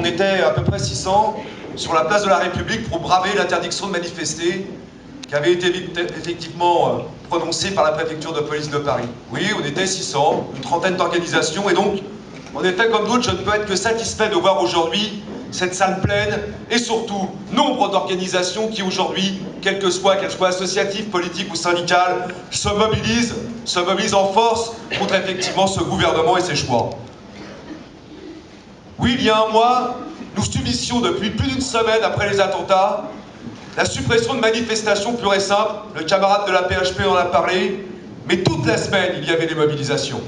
On était à peu près 600 sur la place de la République pour braver l'interdiction de manifester qui avait été effectivement prononcée par la préfecture de police de Paris. Oui, on était 600, une trentaine d'organisations, et donc, en effet, comme d'autres, je ne peux être que satisfait de voir aujourd'hui cette salle pleine, et surtout, nombre d'organisations qui aujourd'hui, qu'elles soient associatives, politiques ou syndicales, se mobilisent en force contre effectivement ce gouvernement et ses choix. Oui, il y a un mois, nous subissions depuis plus d'une semaine après les attentats la suppression de manifestations pures et simples. Le camarade de la PHP en a parlé, mais toute la semaine, il y avait des mobilisations.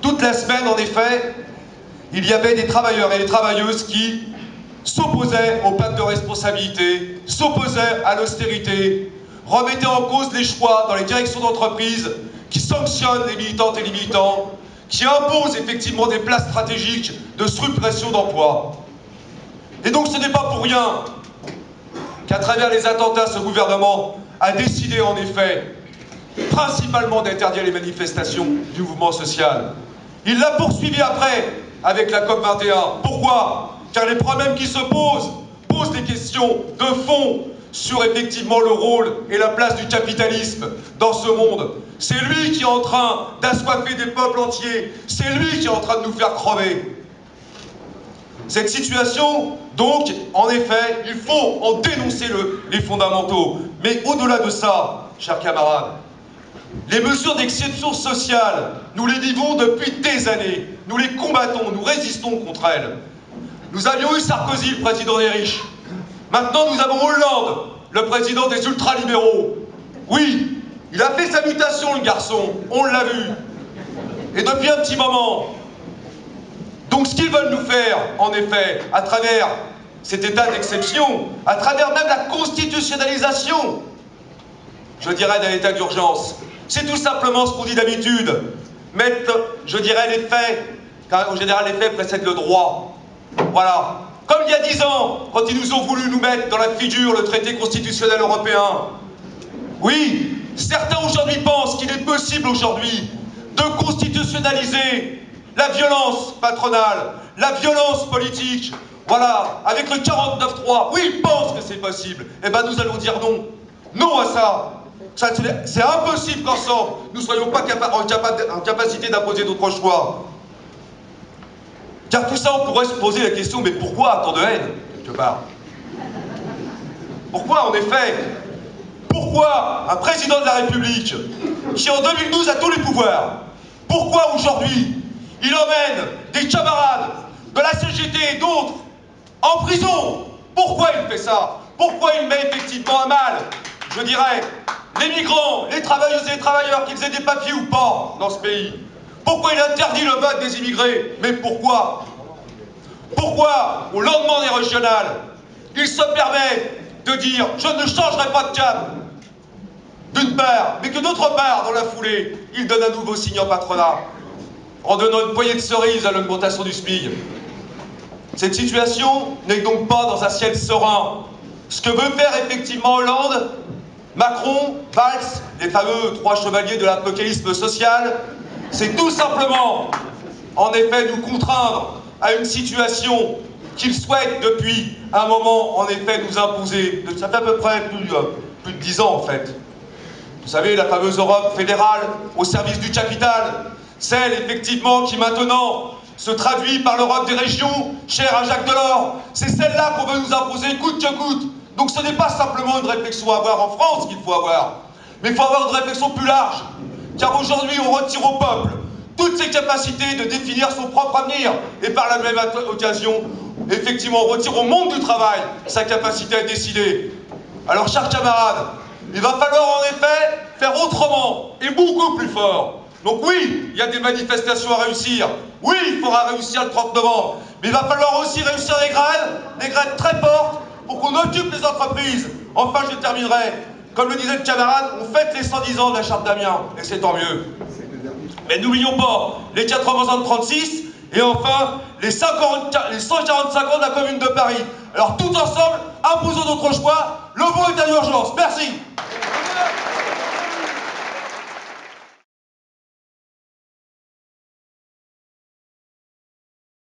Toute la semaine, en effet, il y avait des travailleurs et des travailleuses qui s'opposaient au pacte de responsabilité, s'opposaient à l'austérité, remettaient en cause les choix dans les directions d'entreprise qui sanctionnent les militantes et les militants, qui imposent effectivement des places stratégiques de suppression d'emplois. Et donc ce n'est pas pour rien qu'à travers les attentats, ce gouvernement a décidé en effet principalement d'interdire les manifestations du mouvement social. Il l'a poursuivi après avec la COP21. Pourquoi? Car les problèmes qui se posent des questions de fond sur effectivement le rôle et la place du capitalisme dans ce monde. C'est lui qui est en train d'assoiffer des peuples entiers. C'est lui qui est en train de nous faire crever. Cette situation, donc, en effet, il faut en dénoncer les fondamentaux. Mais au-delà de ça, chers camarades, les mesures d'exception sociale, nous les vivons depuis des années. Nous les combattons, nous résistons contre elles. Nous avions eu Sarkozy, le président des riches. Maintenant, nous avons Hollande, le président des ultralibéraux. Oui, il a fait sa mutation, le garçon, on l'a vu. Et depuis un petit moment. Donc ce qu'ils veulent nous faire, en effet, à travers cet état d'exception, à travers même la constitutionnalisation, je dirais, d'un état d'urgence, c'est tout simplement ce qu'on dit d'habitude, mettre, je dirais, les faits, car en général les faits précèdent le droit. Voilà. Comme il y a 10 ans, quand ils nous ont voulu nous mettre dans la figure le traité constitutionnel européen. Oui, certains aujourd'hui pensent qu'il est possible aujourd'hui de constitutionnaliser la violence patronale, la violence politique, voilà, avec le 49.3. Oui, ils pensent que c'est possible. Eh bien, nous allons dire non. Non à ça. C'est impossible qu'ensemble, nous ne soyons pas en capacité d'imposer notre choix. Car tout ça, on pourrait se poser la question, mais pourquoi tant de haine, quelque part? Pourquoi, en effet? Pourquoi un président de la République, qui en 2012 a tous les pouvoirs, pourquoi aujourd'hui il emmène des camarades de la CGT et d'autres en prison? Pourquoi il fait ça? Pourquoi il met effectivement à mal, je dirais, les migrants, les travailleuses et les travailleurs, qu'ils aient des papiers ou pas dans ce pays? Pourquoi il interdit le vote des immigrés? Mais pourquoi? Pourquoi, au lendemain des régionales, il se permet de dire « je ne changerai pas de cap » d'une part, mais que d'autre part, dans la foulée, il donne un nouveau signe en patronat, en donnant une poignée de cerises à l'augmentation du SMIC. Cette situation n'est donc pas dans un ciel serein. Ce que veut faire effectivement Hollande, Macron, Valls, les fameux 3 chevaliers de l'apocalypse social, c'est tout simplement, en effet, nous contraindre à une situation qu'ils souhaitent depuis un moment, en effet, nous imposer. Ça fait à peu près plus de 10 ans, en fait. Vous savez, la fameuse Europe fédérale au service du capital, celle, effectivement, qui maintenant se traduit par l'Europe des régions, chère à Jacques Delors. C'est celle-là qu'on veut nous imposer coûte que coûte. Donc ce n'est pas simplement une réflexion à avoir en France qu'il faut avoir, mais il faut avoir une réflexion plus large. Car aujourd'hui, on retire au peuple toutes ses capacités de définir son propre avenir. Et par la même occasion, effectivement, on retire au monde du travail sa capacité à décider. Alors, chers camarades, il va falloir en effet faire autrement et beaucoup plus fort. Donc oui, il y a des manifestations à réussir. Oui, il faudra réussir le 30 novembre. Mais il va falloir aussi réussir les grèves très fortes pour qu'on occupe les entreprises. Enfin, je terminerai. Comme le disait le camarade, on fête les 110 ans de la charte d'Amiens, et c'est tant mieux. Mais n'oublions pas les 80 ans de 36, et enfin les 145 ans de la Commune de Paris. Alors tout ensemble, imposons notre choix, le vote est à l'urgence. Merci.